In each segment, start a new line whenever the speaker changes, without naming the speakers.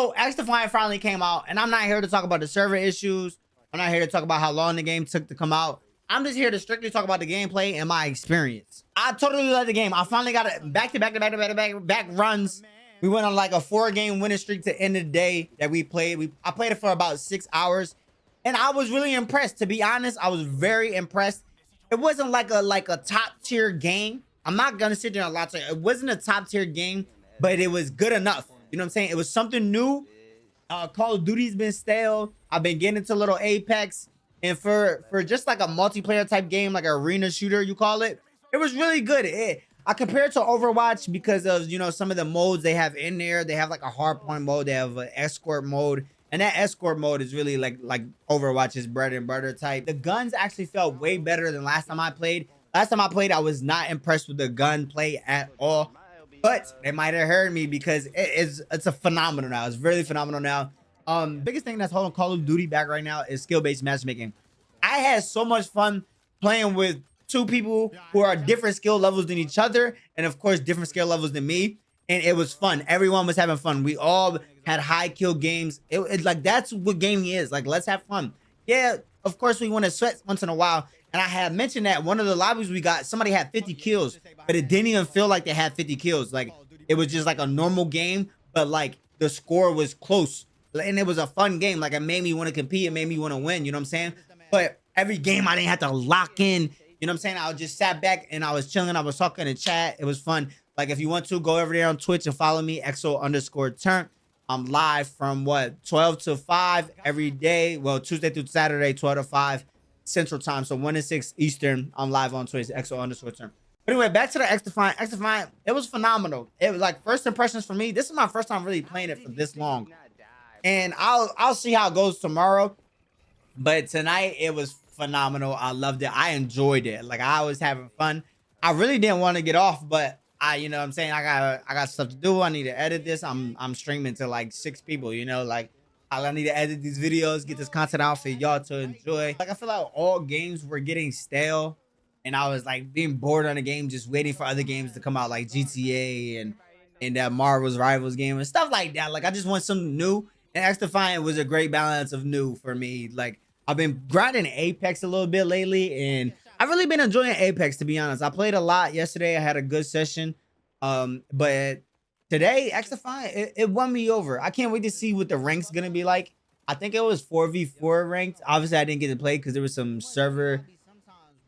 So XDefiant finally came out, and I'm not here to talk about the server issues. I'm not here to talk about how long the game took to come out. I'm just here to strictly talk about the gameplay and my experience. I totally love the game. I finally got it back runs. We went on like a 4-game winning streak to end of the day that we played. I played it for about 6 hours, and I was really impressed. To be honest, I was very impressed. It wasn't like a top tier game. I'm not gonna sit there and lie to you. It wasn't a top tier game, but it was good enough. You know what I'm saying? It was something new. Call of Duty's been stale. I've been getting into little Apex, and for just like a multiplayer type game, like an arena shooter, you call it, it was really good. I compare it to Overwatch because of, you know, some of the modes they have in there. They have like a hardpoint mode. They have an escort mode, and that escort mode is really like Overwatch's bread and butter type. The guns actually felt way better than last time I played. Last time I played, I was not impressed with the gunplay at all. But they might have heard me because it's a phenomenal now. It's really phenomenal now. Biggest thing that's holding Call of Duty back right now is skill-based matchmaking. I had so much fun playing with two people who are different skill levels than each other, and of course different skill levels than me, and it was fun. Everyone was having fun. We all had high kill games. It like, that's what gaming is. Like, let's have fun. Yeah, of course we want to sweat once in a while. And I had mentioned that one of the lobbies we got, somebody had 50 kills, but it didn't even feel like they had 50 kills. Like, it was just like a normal game, but like the score was close, and it was a fun game. Like, it made me want to compete. It made me want to win. You know what I'm saying? But every game I didn't have to lock in. You know what I'm saying? I just sat back and I was chilling. I was talking in chat. It was fun. Like, if you want to, go over there on Twitch and follow me, XO_turn. I'm live from 12 to 5 every day. Well, Tuesday through Saturday, 12 to 5 Central Time. So 1 to 6 Eastern. I'm live on Twitch, XO_turn. But anyway, back to the XDefiant. XDefiant, it was phenomenal. It was like first impressions for me. This is my first time really playing it for this long. And I'll see how it goes tomorrow. But tonight it was phenomenal. I loved it. I enjoyed it. Like, I was having fun. I really didn't want to get off, but you know what I'm saying, I got stuff to do. I need to edit this. I'm streaming to like 6 people, you know, like I need to edit these videos, get this content out for y'all to enjoy. Like, I feel like all games were getting stale, and I was like being bored on the game, just waiting for other games to come out, like GTA and that Marvel's Rivals game and stuff like that. Like, I just want something new, and XDefiant was a great balance of new for me. Like, I've been grinding Apex a little bit lately, and I've really been enjoying Apex, to be honest. I played a lot yesterday. I had a good session. But today, XDefiant, it won me over. I can't wait to see what the rank's gonna be like. I think it was 4v4 ranked. Obviously, I didn't get to play because there was some server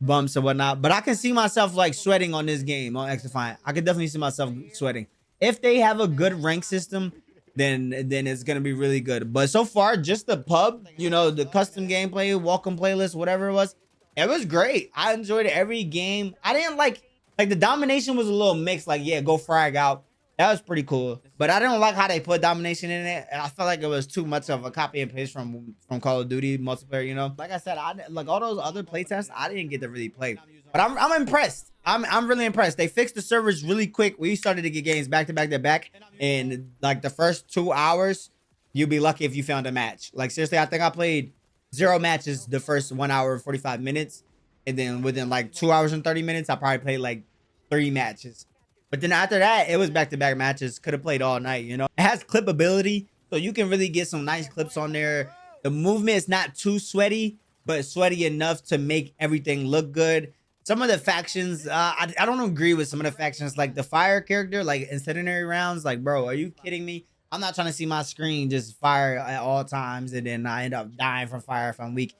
bumps and whatnot. But I can see myself like sweating on this game on XDefiant. I could definitely see myself sweating. If they have a good rank system, then it's gonna be really good. But so far, just the pub, you know, the custom gameplay, welcome playlist, whatever it was great. I enjoyed every game. I didn't like the domination was a little mixed. Like, yeah, go frag out. That was pretty cool. But I don't like how they put domination in it. And I felt like it was too much of a copy and paste from Call of Duty multiplayer, you know? Like I said, like all those other playtests, I didn't get to really play. But I'm impressed. I'm really impressed. They fixed the servers really quick. We started to get games back to back to back. And like the first 2 hours, you'd be lucky if you found a match. Like, seriously, I think I played 0 matches the first 1 hour and 45 minutes. And then within like 2 hours and 30 minutes, I probably played like 3 matches. But then after that, it was back-to-back matches. Could have played all night, you know? It has clipability, so you can really get some nice clips on there. The movement is not too sweaty, but sweaty enough to make everything look good. Some of the factions, I don't agree with some of the factions. Like the fire character, like incendiary rounds. Like, bro, are you kidding me? I'm not trying to see my screen just fire at all times, and then I end up dying from fire if I'm weak.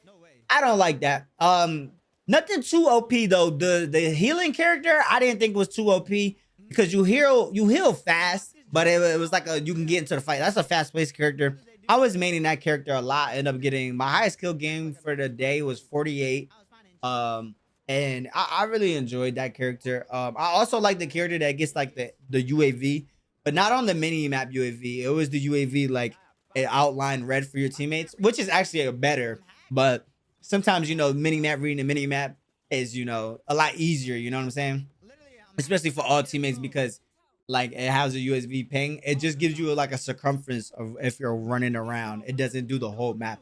I don't like that. Nothing too OP though. The healing character, I didn't think was too OP because you heal fast, but it was like you can get into the fight. That's a fast-paced character. I was maining that character a lot. Ended up getting my highest kill game for the day was 48. And I really enjoyed that character. I also like the character that gets like the UAV, but not on the mini map UAV. It was the UAV like it outlined red for your teammates, which is actually a better, but sometimes, you know, mini map reading a mini map is, you know, a lot easier, you know what I'm saying? Especially for all teammates, because like it has a USB ping. It just gives you like a circumference of if you're running around. It doesn't do the whole map.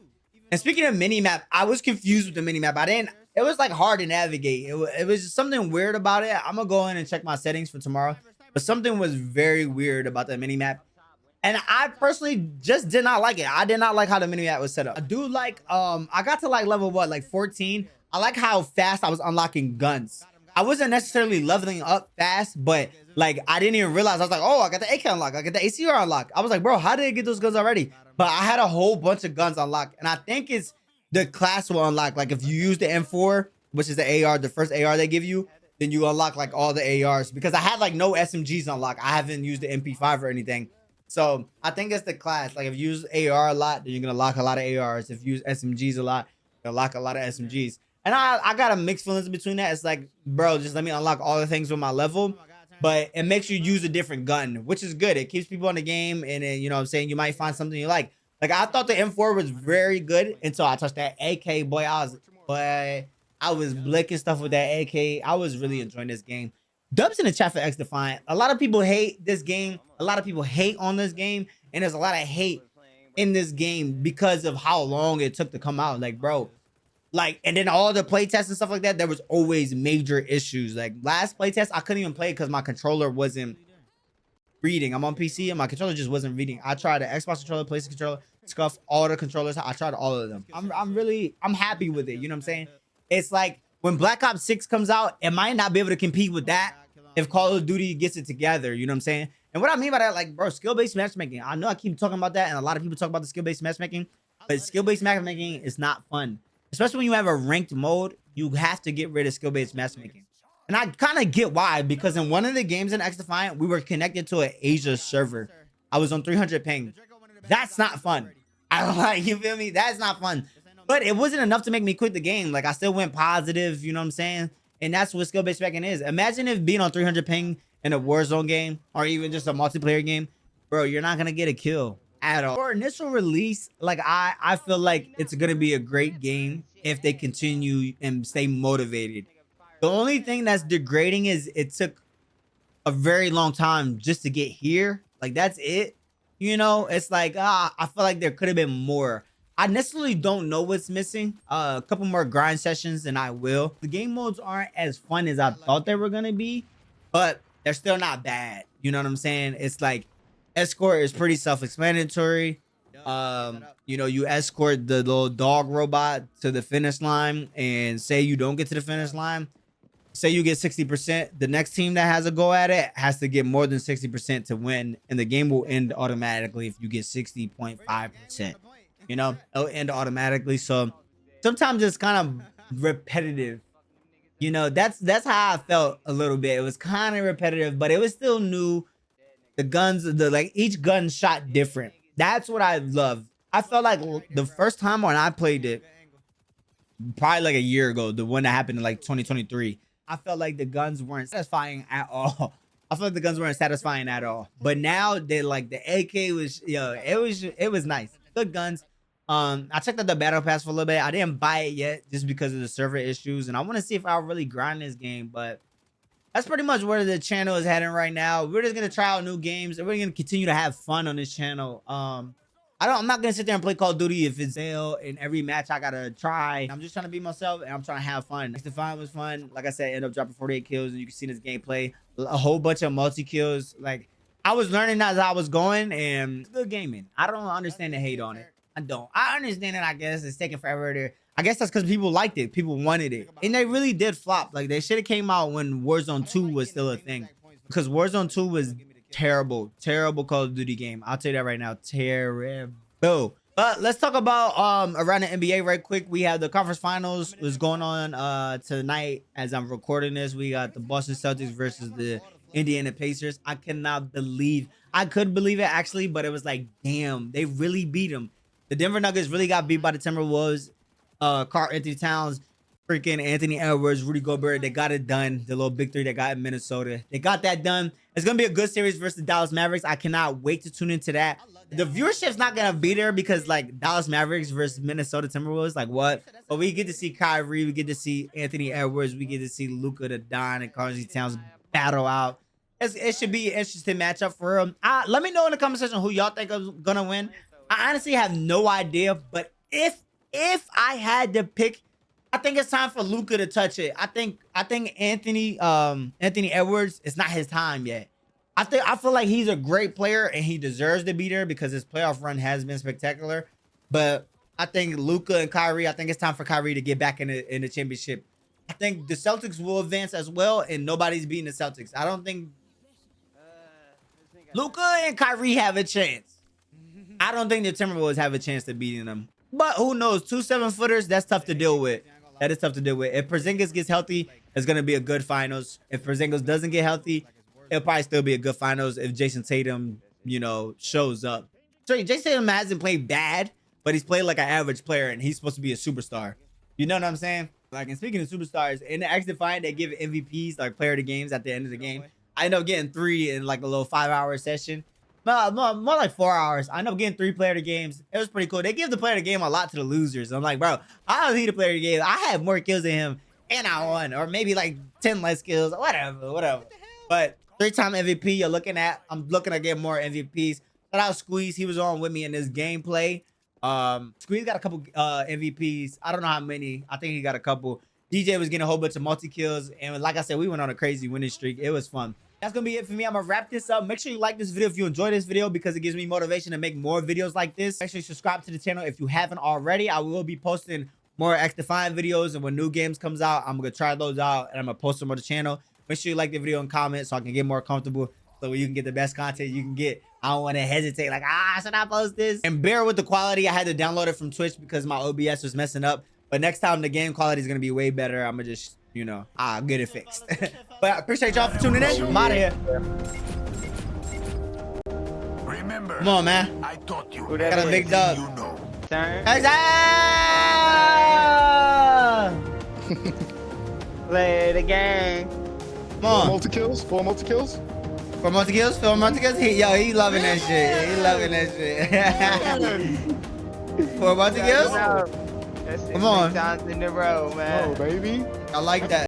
And speaking of mini map, I was confused with the mini map. It was like hard to navigate. It was just something weird about it. I'm gonna go in and check my settings for tomorrow. But something was very weird about the mini map. And I personally just did not like it. I did not like how the mini map was set up. I do like I got to like level what, like 14. I like how fast I was unlocking guns. I wasn't necessarily leveling up fast, but like I didn't even realize. I was like, oh, I got the AK unlocked, I got the ACR unlocked. I was like, bro, how did I get those guns already? But I had a whole bunch of guns unlocked, and I think it's the class will unlock. Like if you use the M4, which is the AR, the first AR they give you, then you unlock like all the ARs. Because I had like no SMGs unlocked. I haven't used the MP5 or anything. So I think it's the class. Like if you use AR a lot, then you're gonna lock a lot of ARs. If you use SMGs a lot, you're gonna lock a lot of SMGs. And I got a mixed feelings between that. It's like, bro, just let me unlock all the things with my level. But it makes you use a different gun, which is good. It keeps people in the game, and then, you know what I'm saying, you might find something you like. Like I thought the M4 was very good until I touched that AK. Boy, I was blicking stuff with that AK. I was really enjoying this game. Dubs in the chat for XDefiant. A lot of people hate this game. A lot of people hate on this game, and there's a lot of hate in this game because of how long it took to come out. Like, bro, like, and then all the playtests and stuff like that, there was always major issues. Like last playtest, I couldn't even play because my controller wasn't reading. I'm on PC and my controller just wasn't reading. I tried the Xbox controller, PlayStation controller, Scuff, all the controllers. I tried all of them. I'm happy with it. You know what I'm saying? It's like when Black Ops 6 comes out, it might not be able to compete with that if Call of Duty gets it together. You know what I'm saying? And what I mean by that, like, bro, skill-based matchmaking. I know I keep talking about that, and a lot of people talk about the skill-based matchmaking, but skill-based matchmaking is not fun. Especially when you have a ranked mode, you have to get rid of skill-based matchmaking. And I kind of get why, because in one of the games in XDefiant, we were connected to an Asia server. I was on 300 ping. That's not fun. I don't like, you feel me? That's not fun. But it wasn't enough to make me quit the game. Like, I still went positive, you know what I'm saying? And that's what skill-based matchmaking is. Imagine if being on 300 ping in a Warzone game, or even just a multiplayer game, bro, you're not gonna get a kill at all. For initial release, like I feel like it's gonna be a great game if they continue and stay motivated. The only thing that's degrading is it took a very long time just to get here. Like that's it. You know, it's like I feel like there could have been more. I necessarily don't know what's missing. A couple more grind sessions and I will. The game modes aren't as fun as I thought they were gonna be, but they're still not bad. You know what I'm saying? It's like escort is pretty self-explanatory. You know, you escort the little dog robot to the finish line, and say you don't get to the finish line, say you get 60%, the next team that has a go at it has to get more than 60% to win, and the game will end automatically if you get 60.5%. You know, it'll end automatically. So sometimes it's kind of repetitive. You know, that's how I felt a little bit. It was kind of repetitive, but it was still new. The guns, like each gun shot different. That's what I love. I felt like the first time when I played it, probably like a year ago, the one that happened in like 2023, I felt like the guns weren't satisfying at all. I felt like the guns weren't satisfying at all. But now they like the AK was, yo, it was nice. Good guns. I checked out the battle pass for a little bit. I didn't buy it yet just because of the server issues, and I want to see if I'll really grind this game. But that's pretty much where the channel is heading right now. We're just gonna try out new games, and we're gonna continue to have fun on this channel. I'm not gonna sit there and play Call of Duty if it's sale in every match I gotta try. I'm just trying to be myself, and I'm trying to have fun. XDefiant was fun. Like I said, ended up dropping 48 kills, and you can see this gameplay, a whole bunch of multi kills. Like I was learning as I was going, and it's good gaming. I don't understand the hate on it. I don't. I understand it. I guess it's taking forever to. I guess that's because people liked it. People wanted it, and they really did flop. Like they should have came out when Warzone 2 was still a thing, because Warzone 2 was terrible Call of Duty game. I'll tell you that right now, terrible. But let's talk about around the NBA right quick. We have the conference finals was going on tonight as I'm recording this. We got the Boston Celtics versus the Indiana Pacers. I could believe it actually, but it was like, damn, they really beat them. The Denver Nuggets really got beat by the Timberwolves. Karl-Anthony Towns, freaking Anthony Edwards, Rudy Gobert, they got it done. The little big three they got in Minnesota. They got that done. It's going to be a good series versus the Dallas Mavericks. I cannot wait to tune into that. The viewership's not going to be there because, like, Dallas Mavericks versus Minnesota Timberwolves, like, what? But we get to see Kyrie. We get to see Anthony Edwards. We get to see Luka the Don and Karl-Anthony Towns battle out. It should be an interesting matchup for him. Let me know in the comment section who y'all think is going to win. I honestly have no idea, but if I had to pick, I think it's time for Luka to touch it. I think Anthony Edwards, it's not his time yet. I feel like he's a great player and he deserves to be there because his playoff run has been spectacular. But I think Luka and Kyrie, I think it's time for Kyrie to get back in the championship. I think the Celtics will advance as well, and nobody's beating the Celtics. I don't think Luka and Kyrie have a chance. I don't think the Timberwolves have a chance to beating them. But who knows? 2 7-footers, that's tough to deal with. That is tough to deal with. If Porzingis gets healthy, it's going to be a good finals. If Porzingis doesn't get healthy, it'll probably still be a good finals if Jason Tatum, you know, shows up. So Jason Tatum hasn't played bad, but he's played like an average player, and he's supposed to be a superstar. You know what I'm saying? Like, and speaking of superstars, in the XDefiant, they give MVPs, like player of the games at the end of the game. I end up getting 3 in like a little 5-hour session. More like 4 hours. I end up getting 3 player of the games. It was pretty cool. They give the player of the game a lot to the losers. I'm like, bro, how is he the player of the game? I had more kills than him, and I won. Or maybe like 10 less kills. Whatever. But 3-time MVP, I'm looking to get more MVPs. Shout out Squeeze. He was on with me in this gameplay. Squeeze got a couple MVPs. I don't know how many. I think he got a couple. DJ was getting a whole bunch of multi-kills. And like I said, we went on a crazy winning streak. It was fun. That's going to be it for me. I'm going to wrap this up. Make sure you like this video if you enjoyed this video because it gives me motivation to make more videos like this. Make sure you subscribe to the channel if you haven't already. I will be posting more XDefiant videos, and when new games comes out, I'm going to try those out, and I'm going to post them on the channel. Make sure you like the video and comment so I can get more comfortable so you can get the best content you can get. I don't want to hesitate like, should I post this? And bear with the quality. I had to download it from Twitch because my OBS was messing up. But next time the game quality is going to be way better. I'm going to just, you know, I'll get it fixed. But I appreciate y'all for tuning in. I'm out of here.
Remember,
come on, man.
I taught you.
Got a big dub.
You know.
Play the game.
Come on.
4 multi-kills? 4 multi-kills?
4 multi-kills? 4 multi-kills? Yo, he loving that shit. He loving that shit. 4 multi-kills?
That's it.
Come on.
3 times in a row, man.
Oh, baby.
I like that.